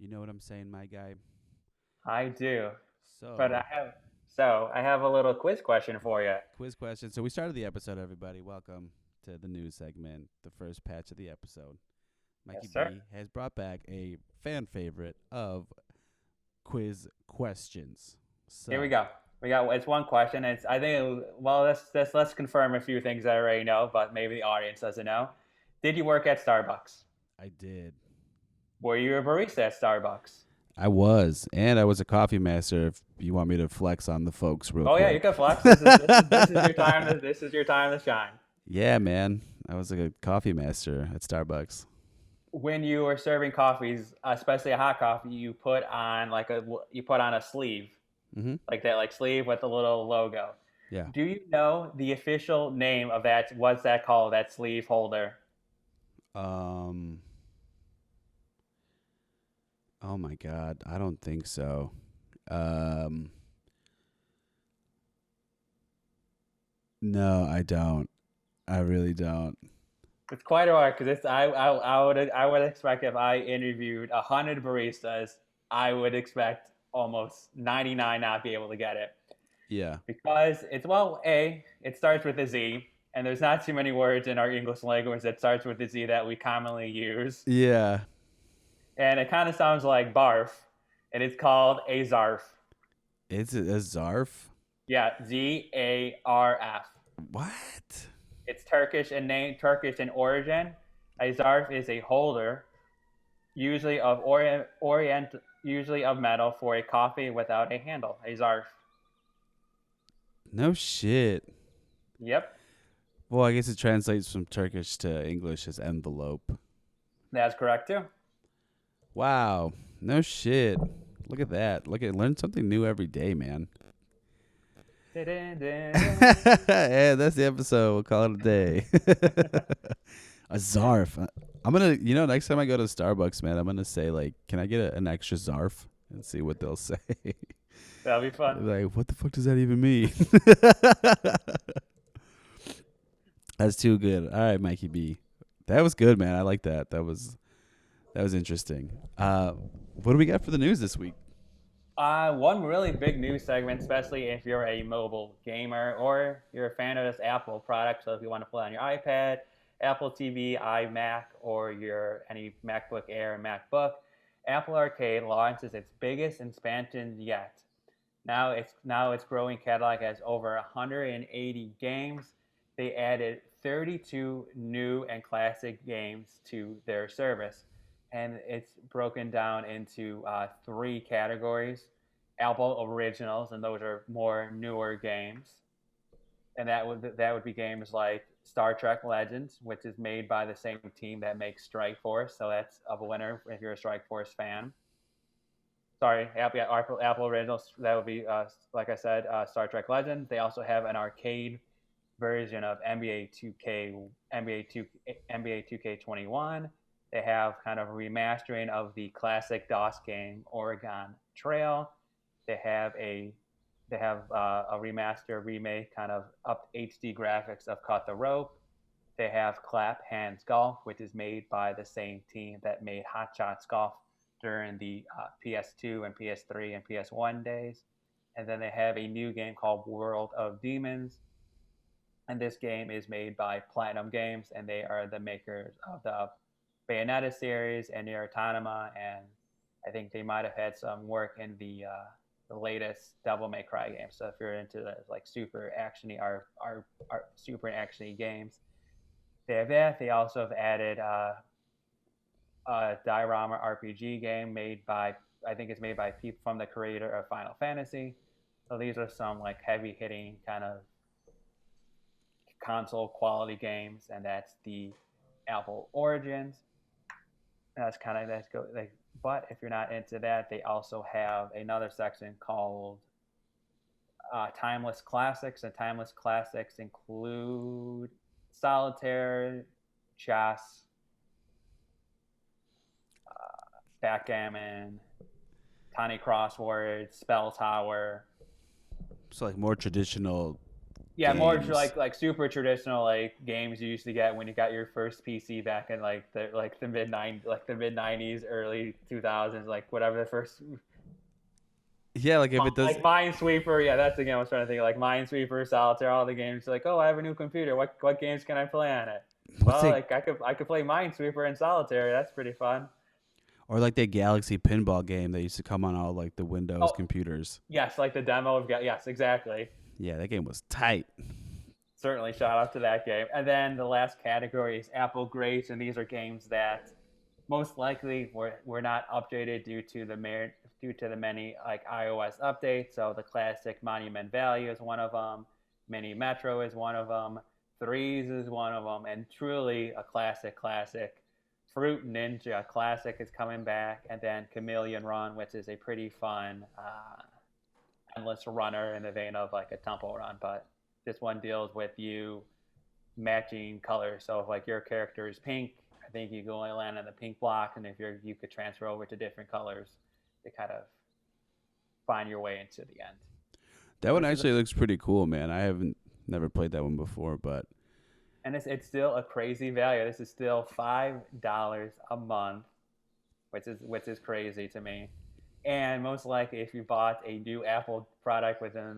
You know what I'm saying, my guy? I do. But So, I have a little quiz question for you. quiz question. So, we started the episode, everybody. Welcome to the news segment, the first patch of the episode. Mikey Yes, sir. B has brought back a fan favorite of quiz questions. Here we So, go. We got it's one question. It's I think well let's confirm a few things I already know, but maybe the audience doesn't know. Did you work at Starbucks? I did. Were you a barista at Starbucks? I was, and I was a coffee master. If you want me to flex on the folks real Oh yeah, you quick. can flex. This is your time. This is your time to shine. Yeah, man. I was like a coffee master at Starbucks. When you were serving coffees, especially a hot coffee, you put on a sleeve Mm-hmm. like that, like sleeve with a little logo. Yeah. Do you know the official name of that? What's that called? That sleeve holder? Um. Oh my God. I don't think so. Um. No, I don't. I really don't. It's quite hard because it's I would expect if I interviewed 100 baristas, I would expect almost 99 not be able to get it Yeah. because it's it starts with a Z, and there's not too many words in our English language that starts with a Z that we commonly use, Yeah. and it kind of sounds like barf, and it's called a zarf. It's a zarf. Yeah, Zarf. What? It's Turkish in origin. A zarf is a holder, usually of metal for a coffee without a handle. A zarf. No shit. Yep, Well, I guess it translates from Turkish to English as envelope. that's correct too. Wow. No shit. Look at that. Learn something new every day, man. Yeah, that's the episode. We'll call it a day. A zarf. I'm gonna, next time I go to Starbucks, man, I'm gonna say like, "Can I get an extra zarf?" and see what they'll say. That'll be fun. Like, what the fuck does that even mean? That's too good. All right, Mikey B. That was good, man. I like that. That was interesting. What do we got for the news this week? One really big news segment, especially if you're a mobile gamer or you're a fan of this Apple product. So if you want to play on your iPad, Apple TV, iMac, or your any MacBook Air and MacBook, Apple Arcade launches its biggest expansion yet. Now its growing catalog has over 180 games. They added 32 new and classic games to their service, and it's broken down into three categories: Apple Originals, and those are more newer games, and that would be games like Star Trek Legends, which is made by the same team that makes Strike Force, so that's a winner if you're a Strike Force fan. Sorry, Apple Originals. That would be, like I said, Star Trek Legends. They also have an arcade version of NBA 2K, NBA 2, NBA 2K21. They have kind of a remastering of the classic DOS game Oregon Trail. They have a a remaster remake, kind of up HD graphics of Cut the Rope. They have Clap Hands Golf, which is made by the same team that made Hot Shots Golf during the PS2 and PS3 and PS1 days. And then they have a new game called World of Demons. And this game is made by Platinum Games, and they are the makers of the Bayonetta series and Nier Automata. And I think they might have had some work in the latest Devil May Cry game. So if you're into the, like super actiony or super actiony games, they have that. They also have added a diorama RPG game made by I think it's made by people from the creator of Final Fantasy. So these are some like heavy hitting kind of console quality games, and that's the Apple Origins. That's kind of that's go. Like, but if you're not into that, they also have another section called Timeless Classics, and Timeless Classics include solitaire, chess, backgammon, tiny crosswords, spell tower. So like more traditional Yeah, more games. like super traditional like games you used to get when you got your first PC back in like the mid '90s, early 2000s, like whatever the first Yeah, like if it does. like Minesweeper. Yeah, that's the game I was trying to think of. Like Minesweeper, Solitaire, all the games. Like, oh, I have a new computer. What games can I play on it? What's Well, it? like I could play Minesweeper and Solitaire. That's pretty fun. Or like that Galaxy pinball game that used to come on all like the Windows Oh, computers. yes, like the demo of yes, exactly. Yeah, that game was tight. Certainly shout out to that game. And then the last category is Apple Greats, and these are games that most likely were not updated due to the many like iOS updates. So the classic Monument Valley is one of them. Mini Metro is one of them. Threes is one of them, and truly a classic. Fruit Ninja Classic is coming back, and then Chameleon Run, which is a pretty fun endless runner in the vein of like a temple run, but this one deals with you matching colors. So if like your character is pink, I think you can only land on the pink block, and if you could transfer over to different colors to kind of find your way into the end. That So one this is actually looks pretty cool, man. I haven't never played that one before, but and it's still a crazy value. This is still $5 a month, which is crazy to me. And most likely, if you bought a new Apple product within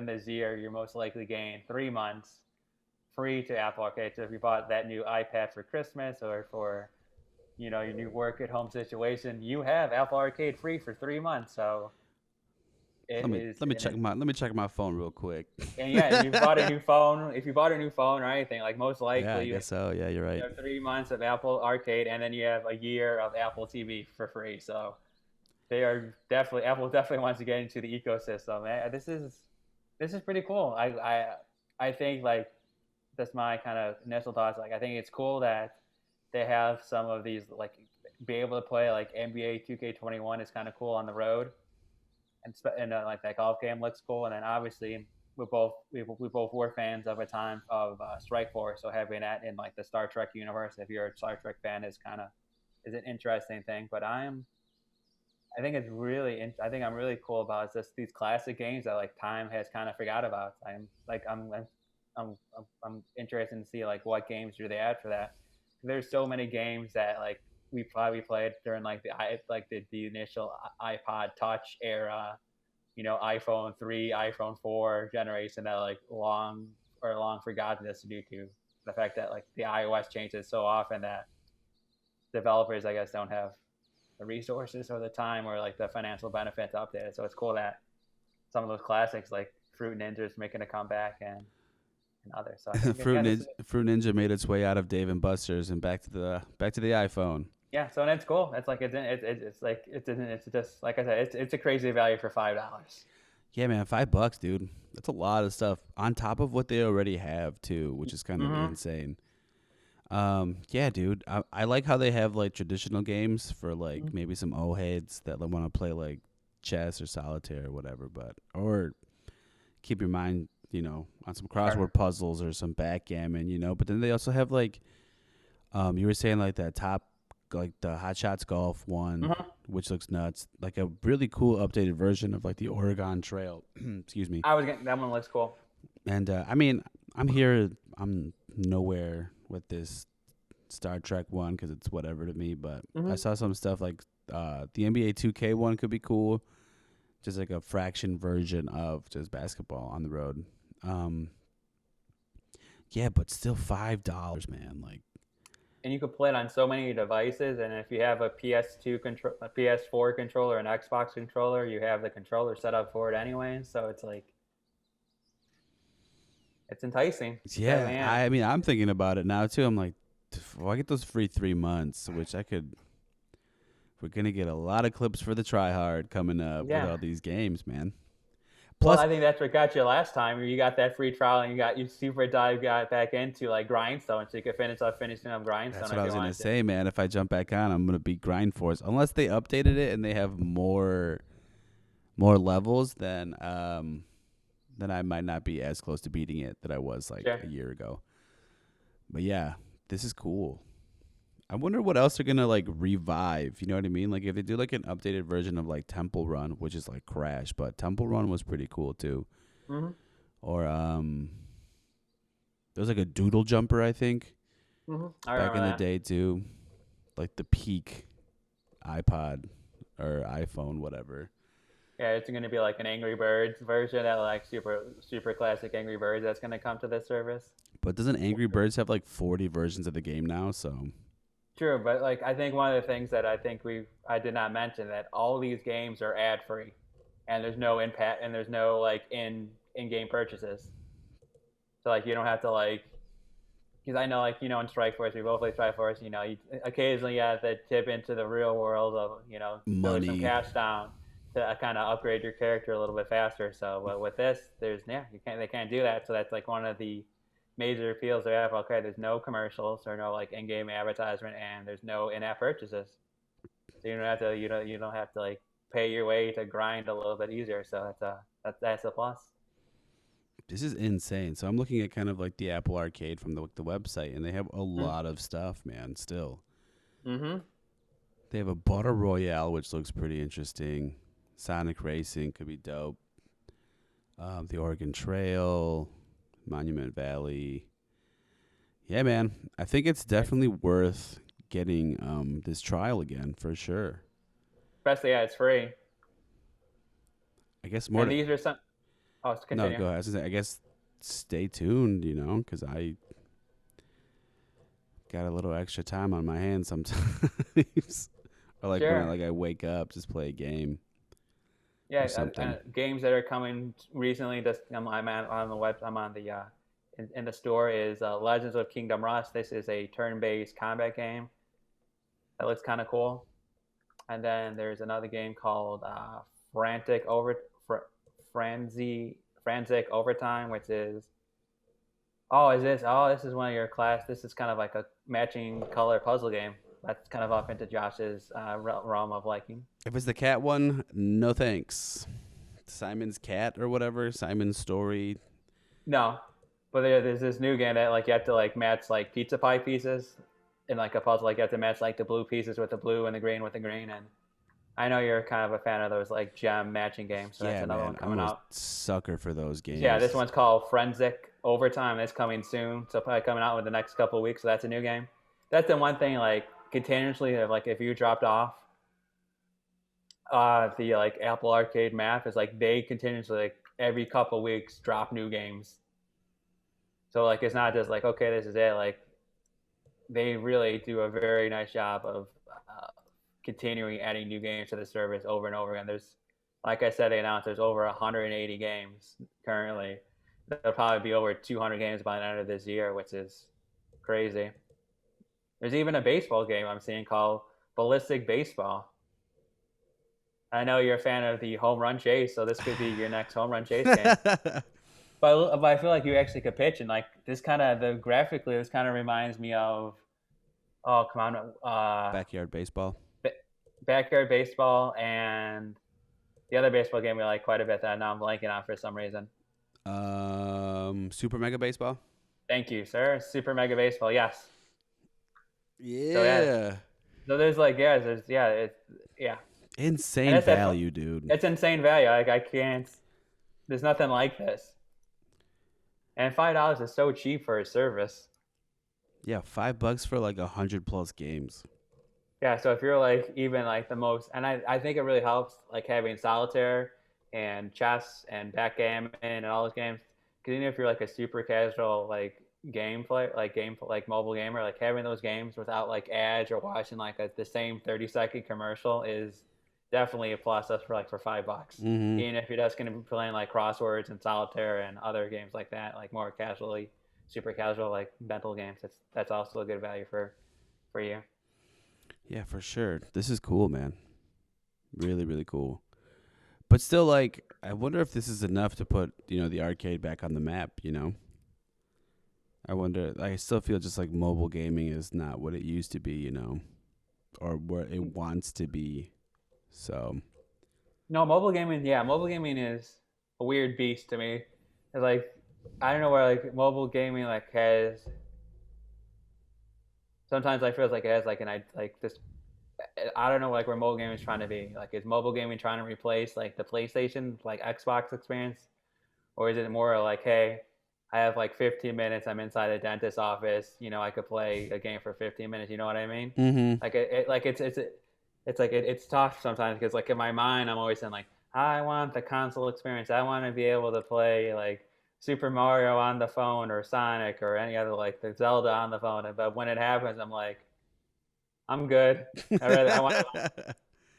this year, you're most likely getting 3 months free to Apple Arcade. So if you bought that new iPad for Christmas or for your new work at home situation, you have Apple Arcade free for 3 months. So it is let me check my phone real quick. and yeah, if you bought a new phone, or anything, like most Yeah, I likely guess so. Yeah, you're you right. have 3 months of Apple Arcade, and then you have a year of Apple TV for free. So they are definitely Apple definitely wants to get into the ecosystem. This is pretty cool. I think like that's my kind of initial thoughts. Like I think it's cool that they have some of these like be able to play like NBA 2K21 is kind of cool on the road, and like that golf game looks cool. And then obviously we both were fans of a time of Strike Force, so having that in like the Star Trek universe, if you're a Star Trek fan, is an interesting thing. But I think it's really I think I'm really cool about is just these classic games that like time has kind of forgot about. I'm interested to see like what games do they add for that. There's so many games that like we probably played during like the initial iPod Touch era, iPhone 3, iPhone 4 generation that like long forgotten this due to the fact that like the iOS changes so often that developers I guess don't have the resources or the time or like the financial benefit to update it. So it's cool that some of those classics like Fruit Ninjas making a comeback and others. So I think yeah, Fruit Ninja made its way out of Dave and Buster's and back to the iPhone. yeah. So that's cool. It's like it's just like I said, it's a crazy value for $5. Yeah, man, $5, dude. That's a lot of stuff on top of what they already have too, which is kind of Mm-hmm. insane. Yeah, dude. I like how they have like traditional games for like maybe some old heads that want to play like chess or solitaire or whatever, but or keep your mind, on some Sure. crossword puzzles or some backgammon, But then they also have like, you were saying like that top, like the Hot Shots Golf one, Mm-hmm. which looks nuts. Like a really cool updated version of like the Oregon Trail. Excuse me. I was getting that one looks cool. And I mean, I'm here. I'm nowhere with this Star Trek one because it's whatever to me. But I Mm-hmm. saw some stuff like the NBA 2K one could be cool, just like a fraction version of just basketball on the road. Um, yeah, but still $5, man. Like, And you could play it on so many devices. And if you have a PS2 control, a PS4 controller, an Xbox controller, you have the controller set up for it anyway. So it's like it's enticing. It yeah, definitely is. I mean, I'm thinking about it now too. I'm like, well, I get those free 3 months, which I could. We're gonna get a lot of clips for the try hard coming up with Yeah. all these games, man. Well, Plus, I think that's what got you last time. You got that free trial, and you super dive got back into like Grindstone, so you could finishing up that's Grindstone what I if was you gonna wanted to. say, man. If I jump back on, I'm gonna beat Grind Force. Unless they updated it and they have more levels, then I might not be as close to beating it that I was like Sure. a year ago. But yeah, this is cool. I wonder what else they're gonna like revive. You know what I mean? Like if they do like an updated version of like Temple Run, which is like Crash, but Temple Run was pretty cool too. Hmm. Or there was like a doodle jumper, I think, I back remember in the that. day too, like the peak iPod or iPhone, whatever. Yeah, it's going to be like an Angry Birds version, that like super classic Angry Birds that's going to come to this service. But doesn't Angry Birds have like 40 versions of the game now? So True, but like I think one of the things that I did not mention that all these games are ad free, and there's no impact and there's no like in game purchases. So like you don't have to like, because I know like in Strike Force we both play Strike Force. You occasionally you have to tip into the real world of throw some money. cash down to kind of upgrade your character a little bit faster. So but with this, there's you can't they can't do that. So that's like one of the major appeals they have. Okay, there's no commercials or no like in-game advertisement, and there's no in-app purchases. So you don't have to like pay your way to grind a little bit easier. So that's a plus. This is insane. So I'm looking at kind of like the Apple Arcade from the website, and they have a lot of stuff, man. Still, Mm-hmm. they have a Battle Royale, which looks pretty interesting. Sonic Racing could be dope. The Oregon Trail, Monument Valley. Yeah, man. I think it's definitely worth getting this trial again for sure. Especially yeah, it's free. I guess more And to these are some. Oh, no. continue. Go ahead. I guess stay tuned. Because I got a little extra time on my hands sometimes. Or like when Sure. I wake up, just play a game or Yeah, something. games that are coming recently. Just I'm on the web. I'm on the in the store is Legends of Kingdom Rush. This is a turn-based combat game that looks kind of cool. And then there's another game called Frantic Over Fr- Frantic Overtime, which is this is one of your class. This is kind of like a matching color puzzle game. That's kind of up into Josh's realm of liking. If it's the cat one, no thanks. Simon's Cat or whatever, Simon's Story. No, but there's this new game that like you have to like match like pizza pie pieces in like a puzzle. Like you have to match like the blue pieces with the blue and the green with the green. And I know you're kind of a fan of those like gem matching games, so that's Yeah, another man, one I'm coming a out. sucker for those Yeah, this games. one's called Forensic Overtime. It's coming soon, so probably coming out in the next couple of weeks. So that's a new game. That's the one thing like continuously like if you dropped off the like Apple Arcade map is like they continuously like every couple of weeks drop new games. So like it's not just like okay this is it. Like they really do a very nice job of continuing adding new games to the service over and over again. There's, like I said, they announced there's over 180 games currently. There'll probably be over 200 games by the end of this year, which is crazy. There's even a baseball game I'm seeing called Ballistic Baseball. I know you're a fan of the home run chase, so this could be your next home run chase game. But I feel like you actually could pitch, and like this kind of the graphically, this kind of reminds me of oh come on, Backyard baseball. backyard baseball and the other baseball game we like quite a bit that now I'm blanking on for some reason. Super Mega Baseball. Thank you, sir. Super Mega Baseball, yes. So yeah, Yeah. so there's like yeah, and Insane that's that. value, dude. It's insane value. Like I can't. There's nothing like this. And $5 is so cheap for a service. Yeah, $5 for like 100+ games. Yeah, so if you're like even like the most, and I think it really helps like having solitaire and chess and backgammon and all those games. Because even if you're like a super casual like game play, like mobile gamer, like having those games without like ads or watching like the same 30-second commercial is definitely a plus. That's for like for $5. Mm-hmm. Even if you're just gonna be playing like crosswords and solitaire and other games like that, like more casually, super casual like mental games. That's also a good value for you. Yeah, for sure. This is cool, man. Really, really cool. But still, like, I wonder if this is enough to put, the arcade back on the map, I wonder, I still feel just like mobile gaming is not what it used to be, or what it wants to be. So, No, mobile gaming. Yeah, mobile gaming is a weird beast to me. It's like I don't know where like mobile gaming like has. Sometimes I feel like it has like an I like this. I don't know like where mobile gaming is trying to be. Like is mobile gaming trying to replace like the PlayStation like Xbox experience, or is it more like, hey, I have like 15 minutes. I'm inside the dentist office. I could play a game for 15 minutes. You know what I mean? Mm-hmm. Like like it's like it's tough sometimes because like in my mind I'm always saying like I want the console experience. I want to be able to play like Super Mario on the phone or Sonic or any other like the Zelda on the phone. But when it happens, I'm like, I'm good. I want to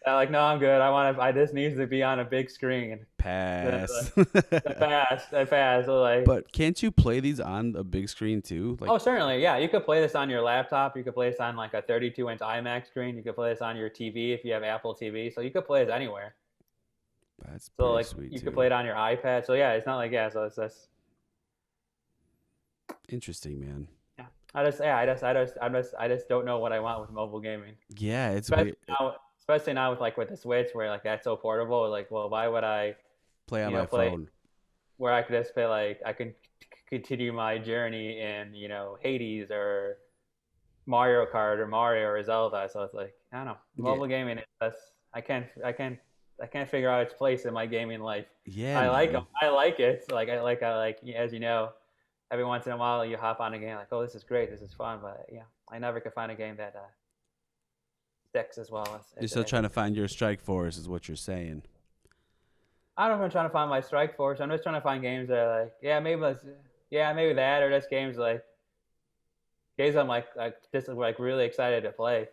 like no, I'm good. I this needs to be on a big screen. Pass. The fast. So like, But can't you play these on a big screen too? Like, oh, certainly, yeah. You could play this on your laptop. You could play this on like a 32-inch iMac screen. You could play this on your TV if you have Apple TV. So you could play this anywhere. that's So pretty like sweet you could too. play it on your iPad. So yeah, it's not like yeah. So it's just Interesting, man. yeah. I just don't know what I want with mobile gaming. Yeah, it's Especially weird. especially now with like with the Switch where like that's so portable. Like, well, why would I Play on my play phone. where I could just play like I can continue my journey in Hades or Mario Kart or Mario or Zelda. So it's like I don't know, Yeah, mobile gaming. That's I can't figure out its place in my gaming life. yeah, man. I like it. So, like I like as you know, every once in a while you hop on a game like, oh, this is great, this is fun. But yeah, I never could find a game that sticks as well You're as it still as trying it. to find your strike force, is what you're saying. I don't know if I'm trying to find my strike force. I'm just trying to find games that are like, yeah, maybe that, or just games I'm like just like really excited to play.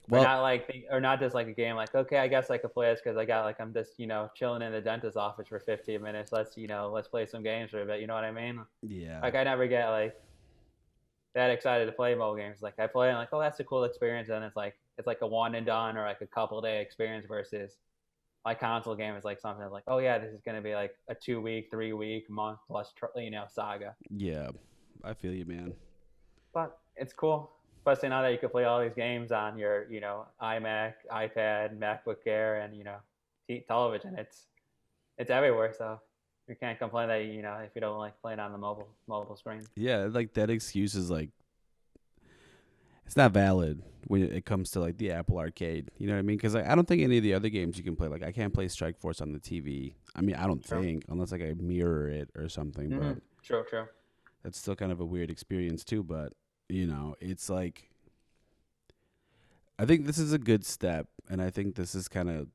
Or Well, not or not just like a game like okay I guess I could play this because I got like I'm just chilling in the dentist office for 15 minutes, let's play some games for a bit, you know what I mean? yeah, Like I never get like that excited to play mobile games. Like I play and like, oh, that's a cool experience, and it's like a one and done or like a couple day experience versus my console game is like something like, oh yeah, this is going to be like a 2 week 3 week month plus saga. yeah. I feel you, man. But it's cool, especially now that you can play all these games on your, iMac, iPad, MacBook Air, and television. It's everywhere, so you can't complain that if you don't like playing on the mobile screen. Yeah, like that excuse is like it's not valid when it comes to like the Apple Arcade. You know what I mean? Because like, I don't think any of the other games you can play. Like I can't play Strike Force on the TV. I mean, I don't True. think unless like I mirror it or something. But True. True. that's still kind of a weird experience too. But it's like I think this is a good step, and I think this is kind of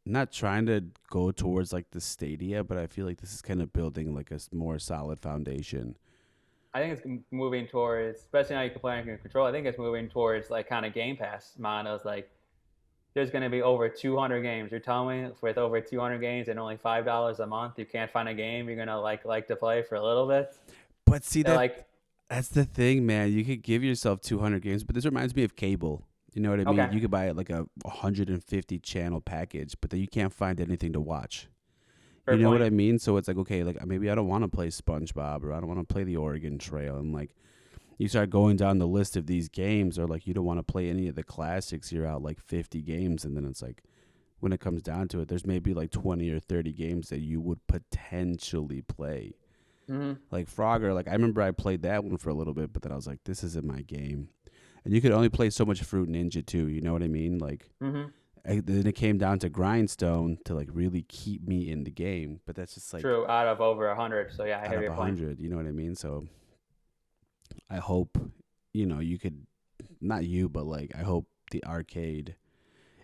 not trying to go towards like the Stadia, but I feel like this is kind of building like a more solid foundation. I think it's moving towards, especially now you can play on your control. I think it's moving towards like kind of Game Pass models. Like there's going to be over 200 games. You're telling me with over 200 games and only $5 a month, you can't find a game you're gonna like to play for a little bit. But see And that like, that's the thing, man. You could give yourself 200 games, but this reminds me of cable. You know what I mean? okay, You could buy like a 150 channel package, but then you can't find anything to watch. You fair know what point. I mean? So it's like, okay, like maybe I don't want to play SpongeBob or I don't want to play the Oregon Trail. And like you start going down the list of these games, or like you don't want to play any of the classics, you're out like 50 games. And then it's like, when it comes down to it, there's maybe like 20 or 30 games that you would potentially play. Mm-hmm. Like Frogger, like I remember I played that one for a little bit, but then I was like, this isn't my game. And you could only play so much Fruit Ninja too. You know what I mean? Like Mm-hmm. then it came down to Grindstone to like really keep me in the game. But that's just like True, out of over 100. So yeah, I out hear of your point. 100. You know what I mean? So I hope you could not you, but like I hope the arcade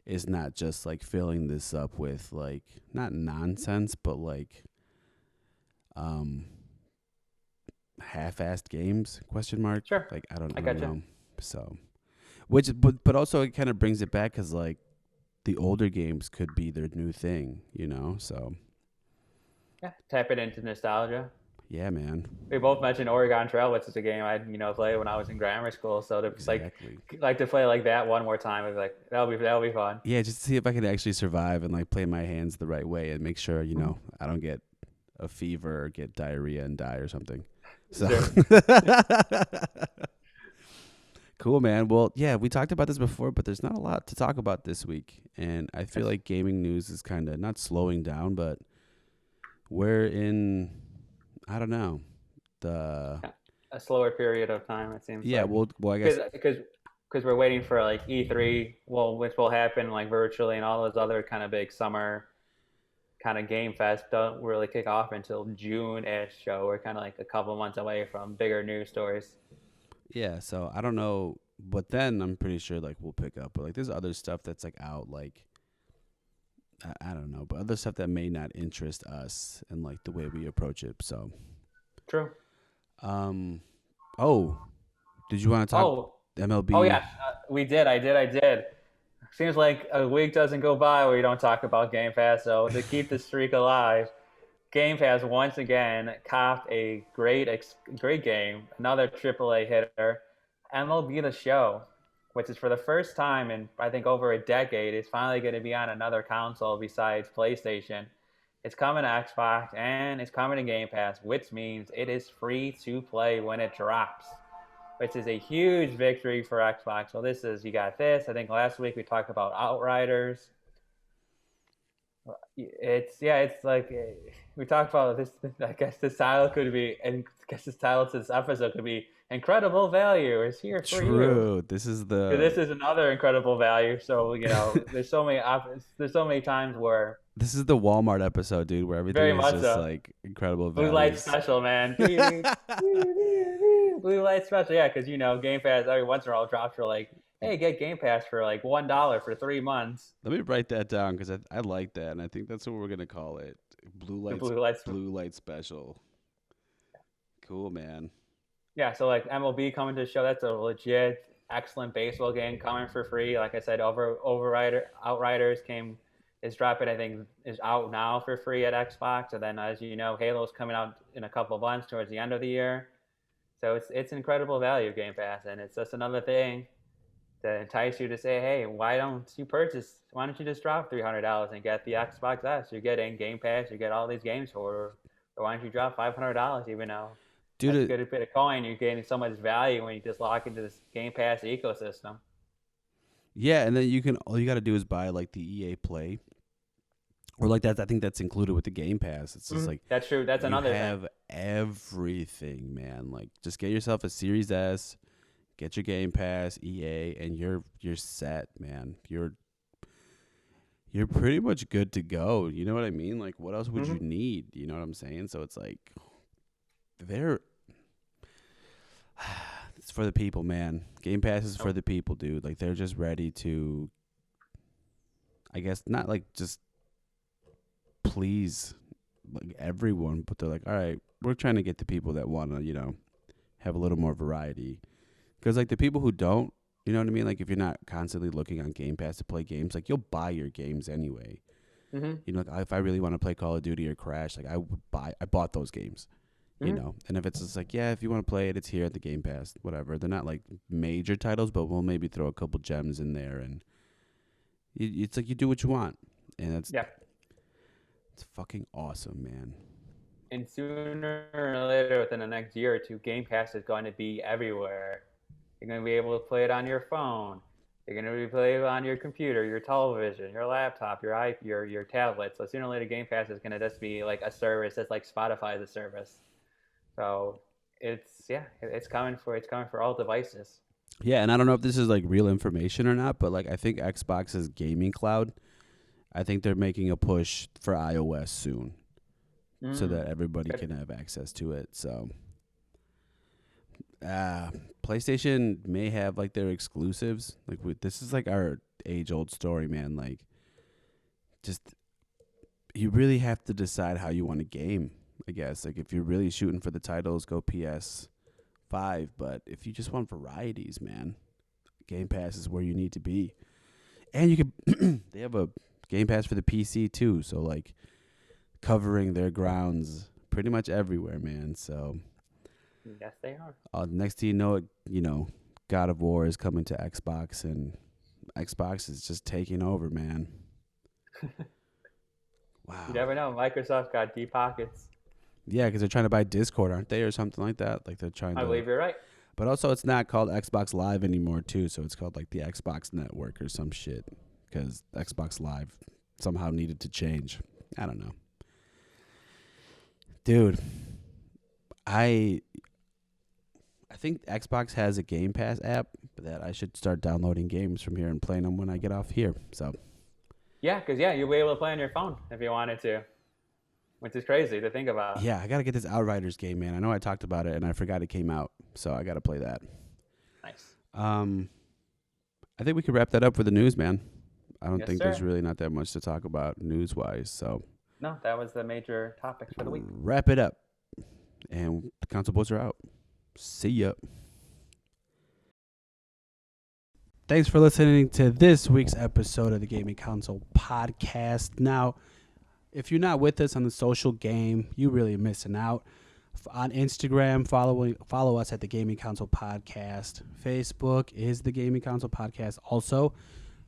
is not just like filling this up with like not nonsense, but like um half-assed games question mark Sure, like I don't I I don't gotcha. know. So which but also it kind of brings it back because like the older games could be their new thing. So Yeah, tap it into nostalgia. yeah, man. We both mentioned Oregon Trail, which is a game I played when I was in grammar school. So to Exactly. like to play like that one more time, it's like that'll be fun. Yeah, just to see if I can actually survive and like play my hands the right way and make sure Mm-hmm. I don't get a fever or get diarrhea and die or something. So Sure. cool, man. Well, yeah, we talked about this before, but there's not a lot to talk about this week, and I feel It's like gaming news is kind of not slowing down, but we're in I don't know the a slower period of time. It seems yeah. like Well, I guess because we're waiting for like E3, well, which will happen like virtually, and all those other kind of big summer. kind of Game Fest don't really kick off until June-ish. So we're kind of like a couple months away from bigger news stories. Yeah, so I don't know, but then I'm pretty sure like we'll pick up. But like there's other stuff that's like out, like I don't know, but other stuff that may not interest us and like the way we approach it. So, True. um, oh, did you want to talk Oh, oh MLB? yeah, we did. I did. Seems like a week doesn't go by where you don't talk about Game Pass. So to keep the streak alive, Game Pass once again copped a great game, another AAA hitter, MLB The Show, which is for the first time in I think over a decade, is finally going to be on another console besides PlayStation. It's coming to Xbox and it's coming to Game Pass, which means it is free to play when it drops, which is a huge victory for Xbox. So this is you got this. I think last week we talked about Outriders. It's like we talked about this. I guess this title could be, and I guess this title to this episode could be "Incredible Value is here for you." True. This is This the is another incredible value. So there's so many times where this is the Walmart episode, dude, where everything very is much just so. like incredible Blue light values. special, man. Blue light special, yeah, because Game Pass every once in a while drops for like, hey, get Game Pass for like $1 for 3 months. Let me write that down because I like that, and I think that's what we're gonna call it. Blue The lights, blue lights. blue light special. Cool, man. Yeah, so like MLB coming to the show, that's a legit excellent baseball game coming for free. Like I said, Outriders came is dropping. I think is out now for free at Xbox. And then as you know, Halo's coming out in a couple of months towards the end of the year. So it's incredible value Game Pass, and it's just another thing to entice you to say, hey, why don't you purchase? Why don't you just drop $300 and get the Xbox S? You're getting Game Pass, you get all these games for, or why don't you drop $500 even though that's a Dude, good bit of coin. You're getting so much value when you just lock into this Game Pass ecosystem. yeah, and then all you got to do is buy like the EA Play or like that. I think that's included with the Game Pass. It's just like That's true. That's you another thing. have everything, man. Like just get yourself a Series S, get your Game Pass, EA, and you're set, man. You're pretty much good to go. You know what I mean? Like what else would you Hmm. need? You know what I'm saying? So it's like they're it's for the people, man. Game Pass is for the people, dude. Like they're just ready to I guess not like just please like everyone, but they're like, all right, we're trying to get the people that want to, have a little more variety. Because like the people who don't, you know what I mean? Like if you're not constantly looking on Game Pass to play games, like you'll buy your games anyway. Hmm. Like if I really want to play Call of Duty or Crash, like I bought those games. Hmm. And if it's just like, yeah, if you want to play it, it's here at the Game Pass, whatever. They're not like major titles, but we'll maybe throw a couple gems in there, and it's like you do what you want, and Yeah. it's fucking awesome, man. And sooner or later, within the next year or two, Game Pass is going to be everywhere. You're going to be able to play it on your phone. You're going to be play it on your computer, your television, your laptop, your tablet. So sooner or later, Game Pass is going to just be like a service. It's like Spotify is a service. So it's coming for all devices. Yeah, and I don't know if this is like real information or not, but like I think Xbox's gaming cloud, I think they're making a push for iOS soon, so Mm. that everybody Good. can have access to it. So, PlayStation may have like their exclusives. Like this is like our age old story, man. Like, just you really have to decide how you want to game. I guess like if you're really shooting for the titles, go PS5. But if you just want varieties, man, Game Pass is where you need to be. And you could they have a Game Pass for the PC too, so like covering their grounds pretty much everywhere, man. So Yes, they are. next thing you know, God of War is coming to Xbox, and Xbox is just taking over, man. You Wow. never know. Microsoft got deep pockets. Yeah, because they're trying to buy Discord, aren't they, or something like that? Like they're trying I to, believe you're right. but also it's not called Xbox Live anymore, too. So it's called like the Xbox Network or some shit, because Xbox Live somehow needed to change. I don't know, dude. I I think Xbox has a Game Pass app that I should start downloading games from here and playing them when I get off here. So Yeah, because you'll be able to play on your phone if you wanted to, which is crazy to think about. Yeah, I got to get this Outriders game, man. I know I talked about it, and I forgot it came out, so I got to play that. Nice. I think we could wrap that up for the news, man. I don't Yes, think sir. there's really not that much to talk about news-wise, so No, that was the major topics for the week. wrap it up. And the console boys are out. See ya. Thanks for listening to this week's episode of the Gaming Console Podcast. Now, if you're not with us on the social game, you really missing out. On Instagram, follow us at the Gaming Console Podcast. Facebook is the Gaming Console Podcast. Also,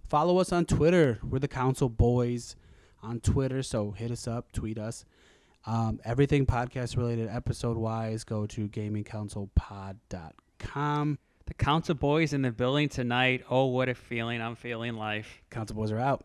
follow us on Twitter. We're the Console Boys on Twitter, so hit us up, tweet us. Everything podcast related, episode wise, go to gamingconsolepod.com. The Council Boys in the building tonight. Oh, what a feeling. I'm feeling life. Console Boys are out.